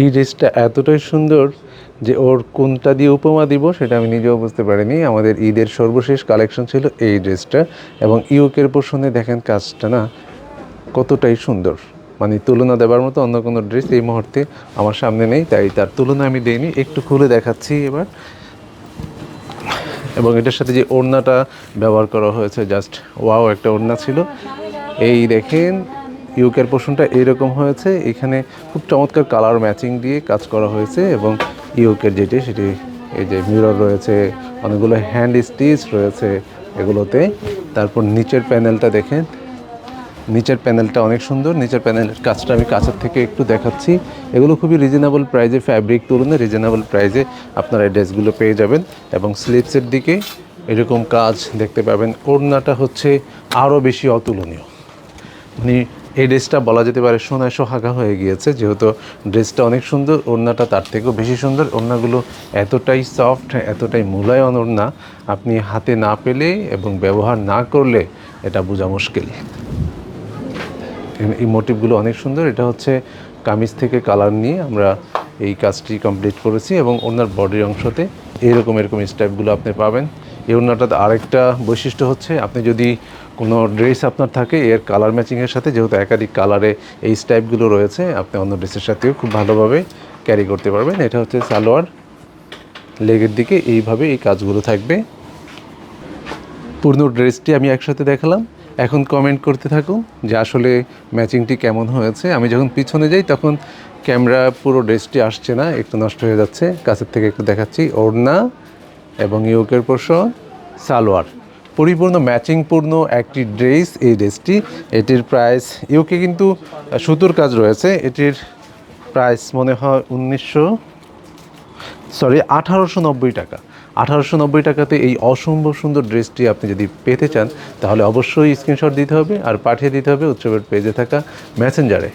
এই ড্রেসটা এতটাই সুন্দর যে ওর কোনটা দিয়ে উপমা দিব সেটা আমি নিজেও বুঝতে পারিনি। আমাদের ঈদের সর্বশেষ কালেকশন ছিল এই ড্রেসটা, এবং ইউকের পোর্শনে দেখেন কাজটা না কতটাই সুন্দর, মানে তুলনা দেওয়ার মতো অন্য কোনো ড্রেস এই মুহূর্তে আমার সামনে নেই, তাই তার তুলনা আমি দিইনি। একটু খুলে দেখাচ্ছি এবার। এবং এটার সাথে যে ওড়নাটা ব্যবহার করা হয়েছে, জাস্ট ওয়াও একটা ওড়না ছিল। এই দেখেন ইউকের পোর্শনটা এইরকম হয়েছে, এখানে খুব চমৎকার কালার ম্যাচিং দিয়ে কাজ করা হয়েছে। এবং ইউকের যেটি সেটি এই যে মিরর রয়েছে, অনেকগুলো হ্যান্ড স্টিচ রয়েছে এগুলোতে। তারপর নিচের প্যানেলটা দেখেন, নিচের প্যানেলটা অনেক সুন্দর। নিচের প্যানেলের কাজটা আমি কাছের থেকে একটু দেখাচ্ছি। এগুলো খুবই রিজনেবল প্রাইসে, ফ্যাব্রিক তুলনায় রিজনেবল প্রাইসে আপনারা এই ড্রেসগুলো পেয়ে যাবেন। এবং স্লিভসের দিকে এরকম কাজ দেখতে পাবেন। ওড়নাটা হচ্ছে আরও বেশি অতুলনীয়, মানে এই ড্রেসটা বলা যেতে পারে সোনায় সোহাগা হয়ে গিয়েছে, যেহেতু ড্রেসটা অনেক সুন্দর, ওড়নাটা তার থেকেও বেশি সুন্দর। ওড়নাগুলো এতটাই সফট, এতটাই মূলায়ন ওড়না, আপনি হাতে না পেলে এবং ব্যবহার না করলে এটা বোঝা মুশকিল। এই মোটিভগুলো অনেক সুন্দর। এটা হচ্ছে কামিজ থেকে কালার নিয়ে আমরা এই কাজটি কমপ্লিট করেছি। এবং ওনার বডির অংশতে এরকম স্টাইপগুলো আপনি পাবেন। এই ওড়নাটাতে আরেকটা বৈশিষ্ট্য হচ্ছে, আপনি যদি কোনো ড্রেস আপনার থাকে এর কালার ম্যাচিংয়ের সাথে, যেহেতু একাধিক কালারে এই স্টাইপগুলো রয়েছে, আপনি অন্য ড্রেসের সাথেও খুব ভালোভাবে ক্যারি করতে পারবেন। এটা হচ্ছে সালোয়ার, লেগের দিকে এইভাবে এই কাজগুলো থাকবে। পূর্ণ ড্রেসটি আমি একসাথে দেখালাম, এখন কমেন্ট করতে থাকুন যে আসলে ম্যাচিংটি কেমন হয়েছে। আমি যখন পিছনে যাই তখন ক্যামেরা পুরো ড্রেসটি আসছে না, একটু নষ্ট হয়ে যাচ্ছে। কাছের থেকে একটু দেখাচ্ছি, ওড়না এবং ইয়োকের পোর্শন, সালোয়ার, পরিপূর্ণ ম্যাচিংপূর্ণ একটি ড্রেস এই ড্রেসটি। এটির প্রাইস, ইয়োকে কিন্তু সুতোর কাজ রয়েছে, এটির প্রাইস মনে হয় 1890 টাকা। 1890 টাকাতে এই অসম্ভব সুন্দর ড্রেসটি আপনি যদি পেতে চান, তাহলে অবশ্যই স্ক্রিনশট দিতে হবে আর পাঠিয়ে দিতে হবে উৎসবের পেজে থাকা মেসেঞ্জারে।